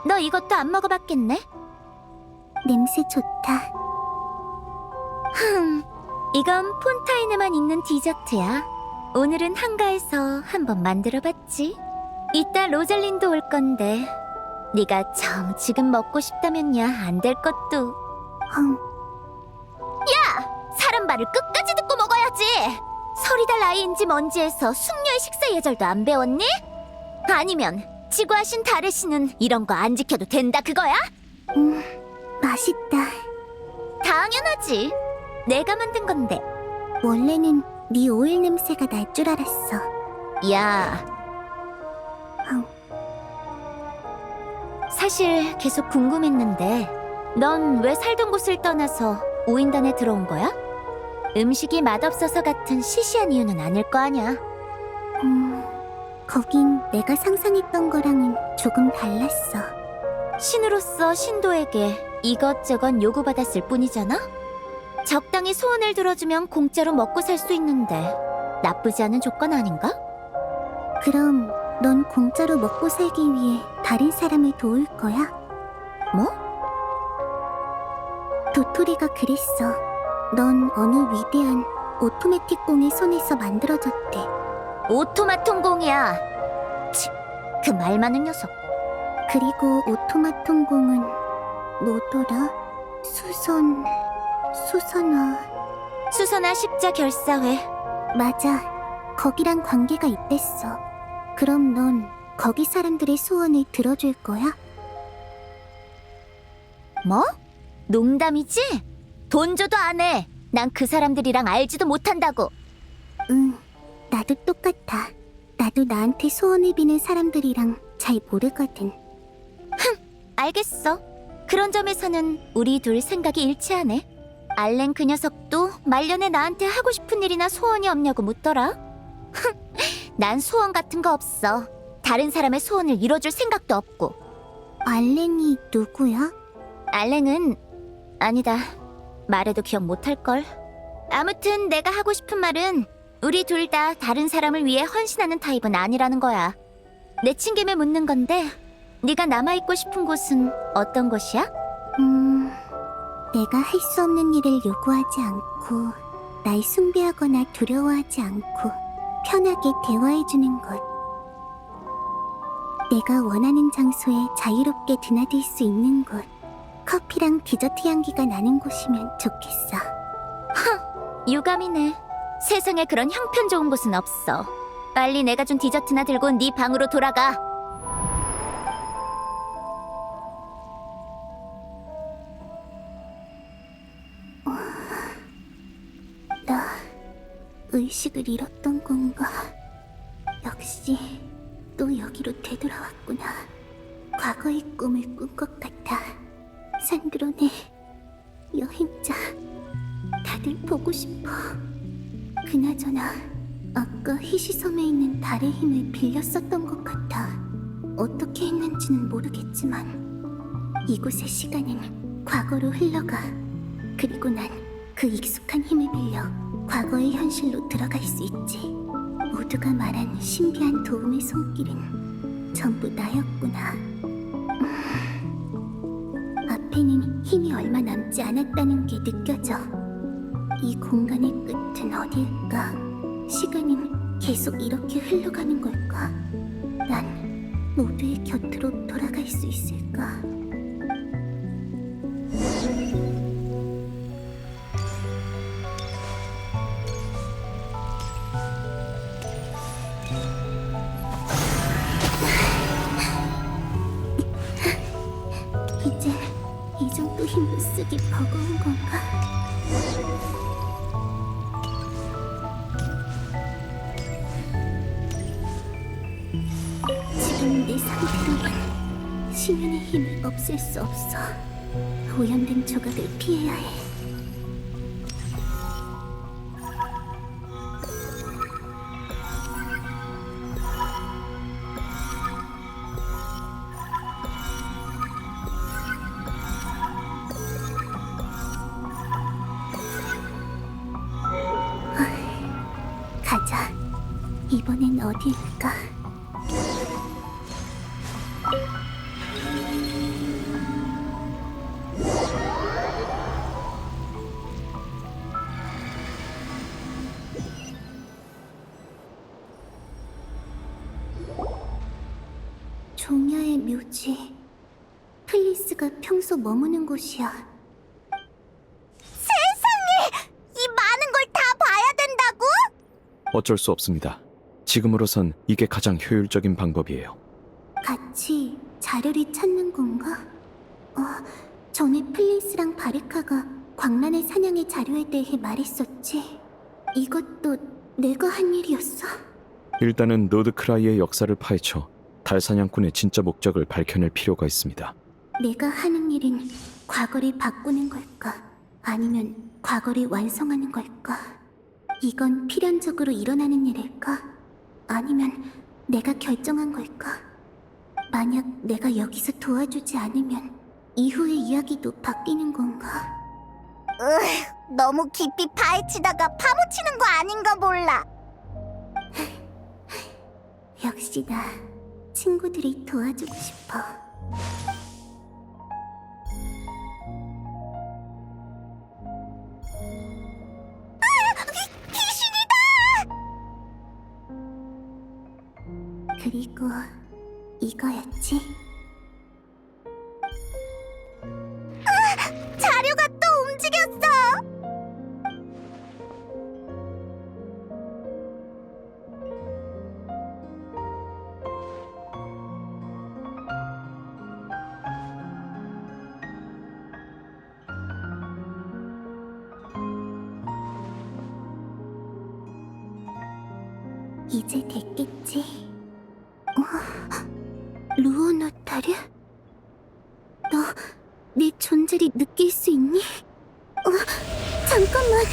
너 이것도 안 먹어봤겠네? 냄새 좋다. 이건 폰타인에만 있는 디저트야. 오늘은 한가해서 한번 만들어봤지. 이따 로잘린도 올 건데 네가 정 지금 먹고 싶다면야 안 될 것도. 야! 사람 말을 끝까지 듣고 먹어야지. 서리달 아이인지 뭔지 해서 숙녀의 식사 예절도 안 배웠니? 아니면 지구하신 달의 신은 이런 거 안 지켜도 된다 그거야? 맛있다. 당연하지. 내가 만든 건데. 원래는 네 오일 냄새가 날 줄 알았어. 야. 사실 계속 궁금했는데 넌 왜 살던 곳을 떠나서 우인단에 들어온 거야? 음식이 맛없어서 같은 시시한 이유는 아닐 거 아냐? 거긴 내가 상상했던 거랑은 조금 달랐어. 신으로서 신도에게 이것저것 요구받았을 뿐이잖아? 적당히 소원을 들어주면 공짜로 먹고 살 수 있는데 나쁘지 않은 조건 아닌가? 그럼 넌 공짜로 먹고 살기 위해 다른 사람을 도울 거야? 뭐? 도토리가 그랬어. 넌 어느 위대한 오토매틱 공의 손에서 만들어졌대. 오토마톤 공이야. 치, 그 말 많은 녀석. 그리고 오토마톤 공은 뭐더라? 수선화 십자 결사회. 맞아. 거기랑 관계가 있댔어. 그럼 넌 거기 사람들의 소원을 들어줄 거야? 뭐? 농담이지? 돈 줘도 안 해. 난 그 사람들이랑 알지도 못한다고. 응, 나도 똑같아. 나도 나한테 소원을 비는 사람들이랑 잘 모르거든. 알겠어. 그런 점에서는 우리 둘 생각이 일치하네. 알렌 그 녀석도 말년에 나한테 하고 싶은 일이나 소원이 없냐고 묻더라. 난 소원 같은 거 없어. 다른 사람의 소원을 이뤄줄 생각도 없고. 알렌이 누구야? 알렌은 아니다. 말해도 기억 못할걸. 아무튼 내가 하고 싶은 말은 우리 둘 다 다른 사람을 위해 헌신하는 타입은 아니라는 거야. 내친김에 묻는 건데 네가 남아있고 싶은 곳은 어떤 곳이야? 내가 할 수 없는 일을 요구하지 않고 날 숭배하거나 두려워하지 않고 편하게 대화해주는 곳. 내가 원하는 장소에 자유롭게 드나들 수 있는 곳. 커피랑 디저트 향기가 나는 곳이면 좋겠어. 유감이네. 세상에 그런 형편 좋은 곳은 없어. 빨리 내가 준 디저트나 들고 네 방으로 돌아가. 나 의식을 잃었던 건가? 역시 또 여기로 되돌아왔구나. 과거의 꿈을 꾼 것 같아. 산드론의 여행자. 다들 보고 싶어. 그나저나 아까 희시섬에 있는 달의 힘을 빌렸었던 것 같아. 어떻게 했는지는 모르겠지만 이곳의 시간은 과거로 흘러가. 그리고 난 그 익숙한 힘을 빌려 과거의 현실로 들어갈 수 있지. 모두가 말한 신비한 도움의 손길은 전부 나였구나. 앞에는 힘이 얼마 남지 않았다는 게 느껴져. 이 공간의 끝은 어디일까? 시간은 계속 이렇게 흘러가는 걸까? 난 모두의 곁으로 돌아갈 수 있을까? 이제 이 정도 힘도 쓰기 버거운 건가? 지금 내 상태로는 심연의 힘을 없앨 수 없어. 오염된 조각을 피해야 해. 가자. 이번엔 어디일까? 종야의 묘지. 플리스가 평소 머무는 곳이야. 세상에! 이 많은 걸 다 봐야 된다고? 어쩔 수 없습니다. 지금으로선 이게 가장 효율적인 방법이에요. 같이 자료를 찾는 건가? 전에 플리스랑 바르카가 광란의 사냥의 자료에 대해 말했었지. 이것도 내가 한 일이었어? 일단은 노드크라이의 역사를 파헤쳐 달 사냥꾼의 진짜 목적을 밝혀낼 필요가 있습니다. 내가 하는 일은 과거를 바꾸는 걸까? 아니면 과거를 완성하는 걸까? 이건 필연적으로 일어나는 일일까? 아니면 내가 결정한 걸까? 만약 내가 여기서 도와주지 않으면 이후의 이야기도 바뀌는 건가? 너무 깊이 파헤치다가 파묻히는 거 아닌가 몰라. 역시 나 친구들이 도와주고 싶어. 그리고 이거였지. 자료가 또 움직였어. 이제 됐겠지. 루오노타르? 너 내 존재를 느낄 수 있니? 잠깐만.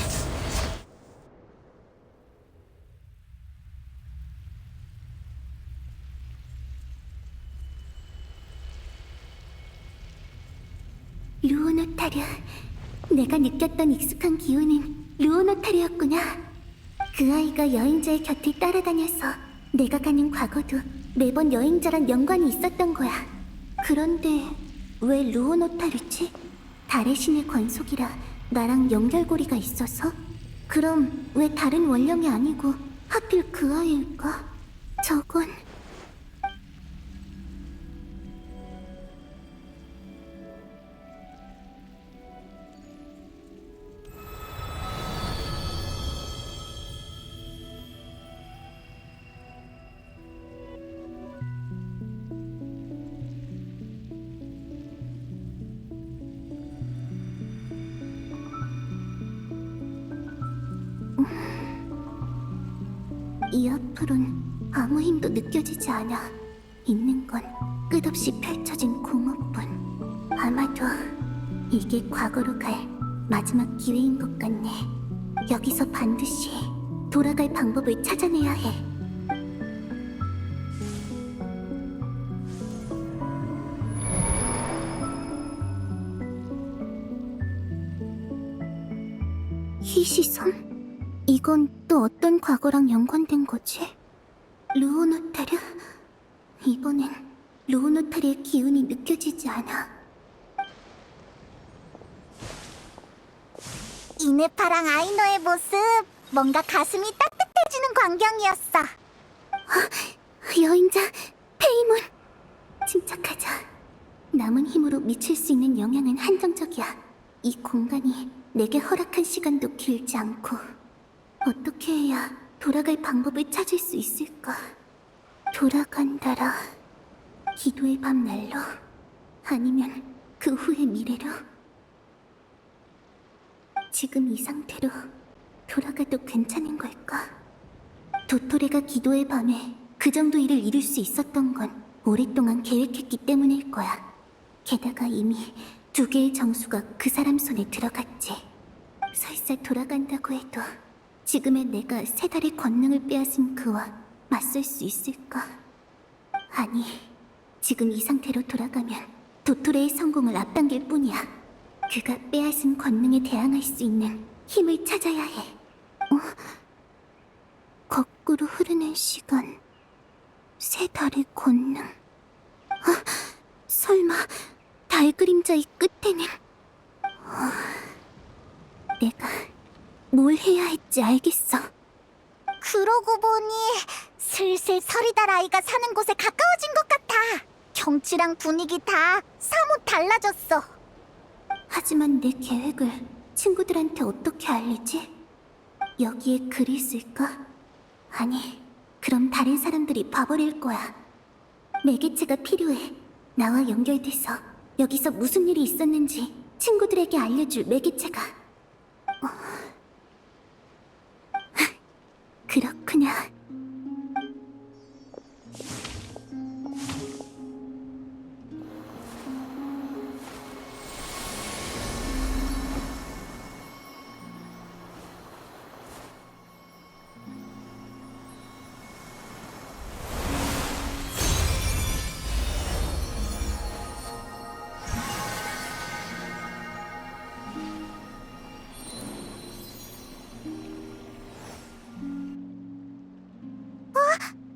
루오노타르. 내가 느꼈던 익숙한 기운은 루오노타르였구나. 그 아이가 여행자의 곁을 따라다녀서 내가 가는 과거도 매번 여행자랑 연관이 있었던 거야. 그런데 왜 루오노타르지? 달의 신의 권속이라 나랑 연결고리가 있어서? 그럼 왜 다른 원령이 아니고 하필 그 아이일까? 저건... 이 앞으론 아무 힘도 느껴지지 않아. 있는 건 끝없이 펼쳐진 공허뿐. 아마도 이게 과거로 갈 마지막 기회인 것 같네. 여기서 반드시 돌아갈 방법을 찾아내야 해. 희시섬? 이건 또 어떤 과거랑 연관된 거지? 루오노타르? 이번엔 루오노타르의 기운이 느껴지지 않아. 이네파랑 아이노의 모습, 뭔가 가슴이 따뜻해지는 광경이었어. 여행자 페이몬. 침착하자. 남은 힘으로 미칠 수 있는 영향은 한정적이야. 이 공간이 내게 허락한 시간도 길지 않고. 어떻게 해야 돌아갈 방법을 찾을 수 있을까? 돌아간다라. 기도의 밤날로? 아니면 그 후의 미래로? 지금 이 상태로 돌아가도 괜찮은 걸까? 도토레가 기도의 밤에 그 정도 일을 이룰 수 있었던 건 오랫동안 계획했기 때문일 거야. 게다가 이미 2개의 정수가 그 사람 손에 들어갔지. 설사 돌아간다고 해도 지금의 내가 3달의 권능을 빼앗은 그와 맞설 수 있을까? 아니, 지금 이 상태로 돌아가면 도토레의 성공을 앞당길 뿐이야. 그가 빼앗은 권능에 대항할 수 있는 힘을 찾아야 해. 거꾸로 흐르는 시간, 3달의 권능. 설마 달 그림자의 끝에는... 내가 뭘 해야 할지 알겠어. 그러고 보니 슬슬 서리달 아이가 사는 곳에 가까워진 것 같아. 경치랑 분위기 다 사뭇 달라졌어. 하지만 내 계획을 친구들한테 어떻게 알리지? 여기에 글이 쓸까? 아니, 그럼 다른 사람들이 봐버릴 거야. 매개체가 필요해. 나와 연결돼서 여기서 무슨 일이 있었는지 친구들에게 알려줄 매개체가. 그렇구나.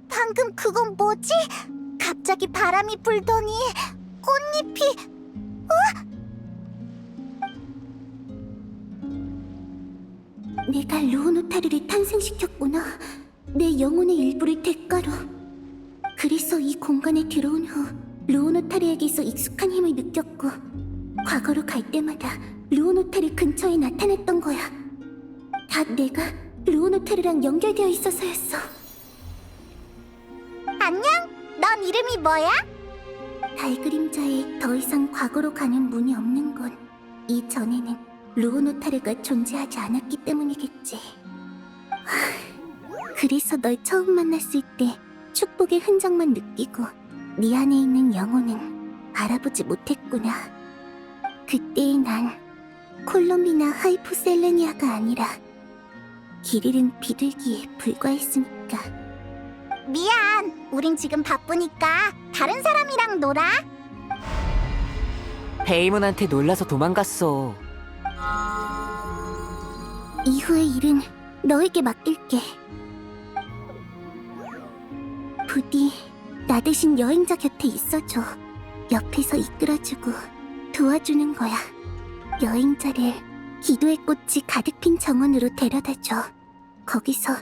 방금 그건 뭐지? 갑자기 바람이 불더니 꽃잎이... 내가 루오노타르를 탄생시켰구나. 내 영혼의 일부를 대가로. 그래서 이 공간에 들어온 후 루오노타르에게서 익숙한 힘을 느꼈고 과거로 갈 때마다 루오노타르 근처에 나타났던 거야. 다 내가 루오노타르랑 연결되어 있어서였어. 안녕? 넌 이름이 뭐야? 달 그림자에 더 이상 과거로 가는 문이 없는 건 이전에는 루오노타르가 존재하지 않았기 때문이겠지. 그래서 널 처음 만났을 때 축복의 흔적만 느끼고 네 안에 있는 영혼은 알아보지 못했구나. 그때의 난 콜롬 콜롬비나 하이포셀레니아가 아니라 길 잃은 비둘기에 불과했으니까. 미안, 우린 지금 바쁘니까 다른 사람이랑 놀아. 베이몬한테 놀라서 도망갔어. 이후의 일은 너에게 맡길게. 부디 나 대신 여행자 곁에 있어줘. 옆에서 이끌어주고 도와주는 거야. 여행자를 기도의 꽃이 가득 핀 정원으로 데려다줘. 거기서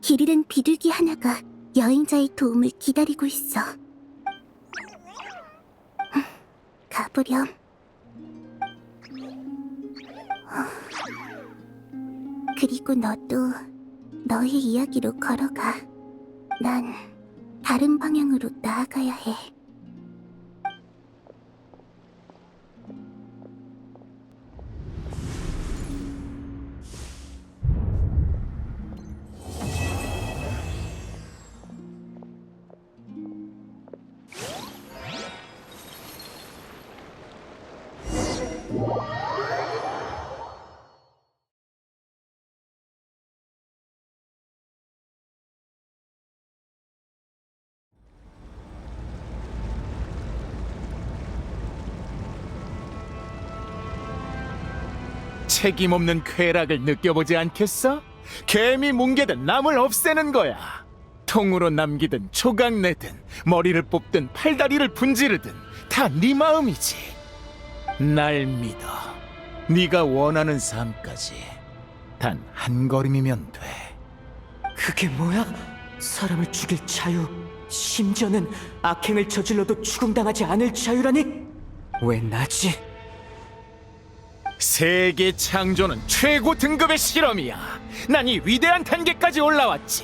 길 잃은 비둘기 하나가 여행자의 도움을 기다리고 있어. 가보렴. 그리고 너도 너의 이야기로 걸어가. 난 다른 방향으로 나아가야 해. 책임 없는 쾌락을 느껴보지 않겠어? 개미 뭉개든 남을 없애는 거야. 통으로 남기든 조각내든 머리를 뽑든 팔다리를 분지르든 다 네 마음이지. 날 믿어. 네가 원하는 삶까지 단 한 걸음이면 돼. 그게 뭐야? 사람을 죽일 자유, 심지어는 악행을 저질러도 추궁당하지 않을 자유라니? 왜 나지? 세계 창조는 최고 등급의 실험이야. 난 이 위대한 단계까지 올라왔지.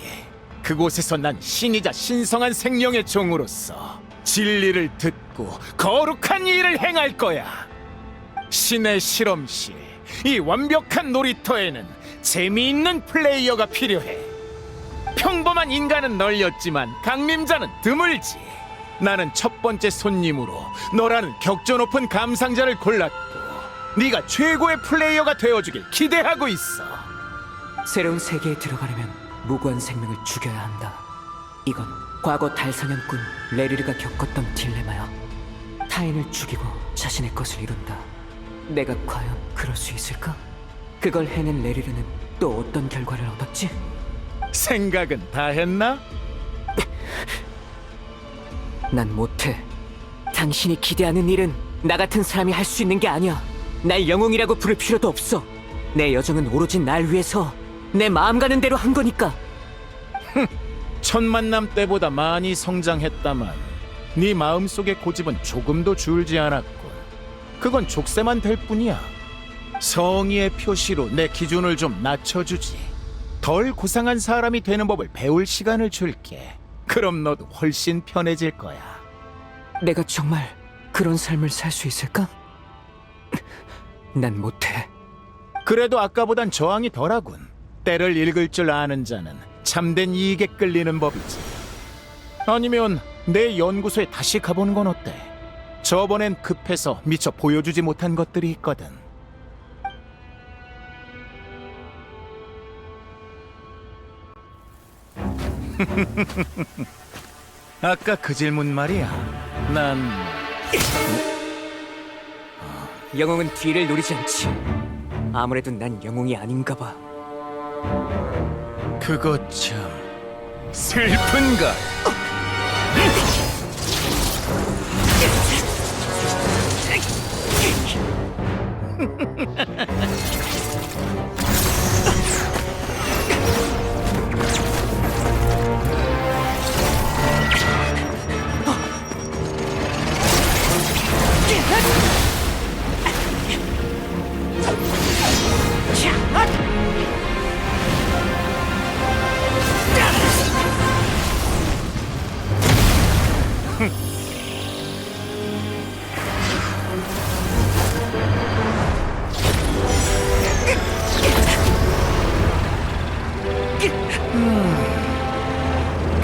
그곳에서 난 신이자 신성한 생명의 종으로서 진리를 듣고 거룩한 일을 행할 거야. 신의 실험실, 이 완벽한 놀이터에는 재미있는 플레이어가 필요해. 평범한 인간은 널렸지만 강림자는 드물지. 나는 첫 번째 손님으로 너라는 격조 높은 감상자를 골랐고 네가 최고의 플레이어가 되어주길 기대하고 있어. 새로운 세계에 들어가려면 무고한 생명을 죽여야 한다. 이건 과거 달사냥꾼 레리르가 겪었던 딜레마야. 타인을 죽이고 자신의 것을 이룬다. 내가 과연 그럴 수 있을까? 그걸 해낸 레리르는 또 어떤 결과를 얻었지? 생각은 다 했나? 난 못해. 당신이 기대하는 일은 나 같은 사람이 할 수 있는 게 아니야. 날 영웅이라고 부를 필요도 없어. 내 여정은 오로지 날 위해서 내 마음 가는 대로 한 거니까. 첫 만남 때보다 많이 성장했다만 네 마음속의 고집은 조금도 줄지 않았군. 그건 족쇄만 될 뿐이야. 성의의 표시로 내 기준을 좀 낮춰주지. 덜 고상한 사람이 되는 법을 배울 시간을 줄게. 그럼 너도 훨씬 편해질 거야. 내가 정말 그런 삶을 살 수 있을까? 난 못해. 그래도 아까보단 저항이 덜하군. 때를 읽을 줄 아는 자는 참된 이익에 끌리는 법이지. 아니면 내 연구소에 다시 가보는 건 어때? 저번엔 급해서 미처 보여주지 못한 것들이 있거든. 아까 그 질문 말이야. 난 영웅은 뒤를 노리지 않지. 아무래도 난 영웅이 아닌가 봐. 그것 참 슬픈걸.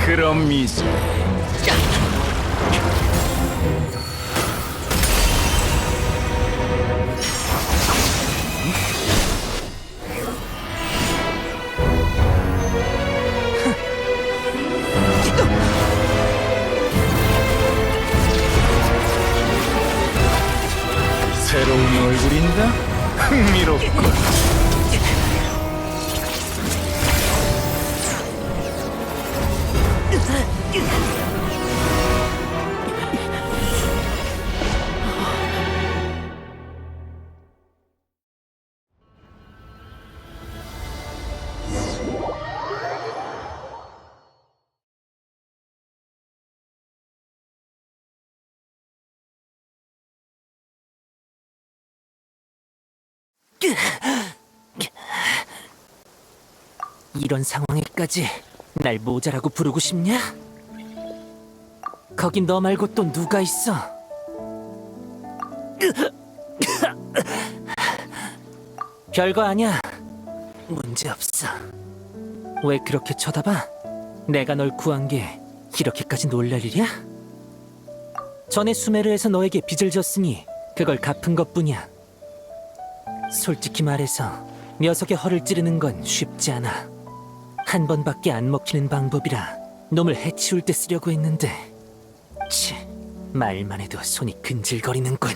그럼 이제 있어? 흥미롭군. 이런 상황에까지 날 모자라고 부르고 싶냐? 거긴 너 말고 또 누가 있어? 별거 아니야. 문제 없어. 왜 그렇게 쳐다봐? 내가 널 구한 게 이렇게까지 놀랄 일이야? 전에 수메르에서 너에게 빚을 졌으니 그걸 갚은 것뿐이야. 솔직히 말해서 녀석의 허를 찌르는 건 쉽지 않아. 한 번밖에 안 먹히는 방법이라 놈을 해치울 때 쓰려고 했는데 치, 말만 해도 손이 근질거리는군.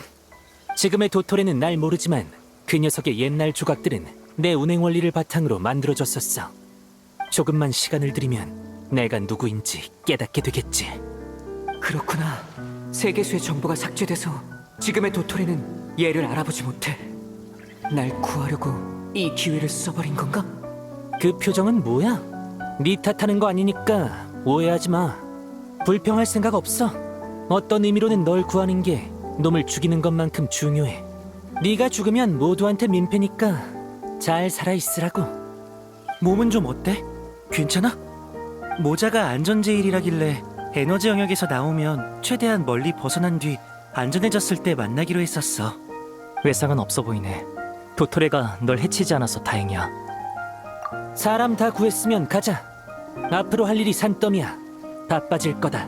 지금의 도토레는 날 모르지만 그 녀석의 옛날 조각들은 내 운행 원리를 바탕으로 만들어졌었어. 조금만 시간을 들이면 내가 누구인지 깨닫게 되겠지. 그렇구나. 세계수의 정보가 삭제돼서 지금의 도토리는 얘를 알아보지 못해. 날 구하려고 이 기회를 써버린 건가? 그 표정은 뭐야? 네 탓하는 거 아니니까 오해하지 마. 불평할 생각 없어. 어떤 의미로는 널 구하는 게 놈을 죽이는 것만큼 중요해. 네가 죽으면 모두한테 민폐니까 잘 살아있으라고. 몸은 좀 어때? 괜찮아? 모자가 안전제일이라길래 에너지 영역에서 나오면 최대한 멀리 벗어난 뒤 안전해졌을 때 만나기로 했었어. 외상은 없어 보이네. 도토레가 널 해치지 않아서 다행이야. 사람 다 구했으면 가자. 앞으로 할 일이 산더미야. 바빠질 거다.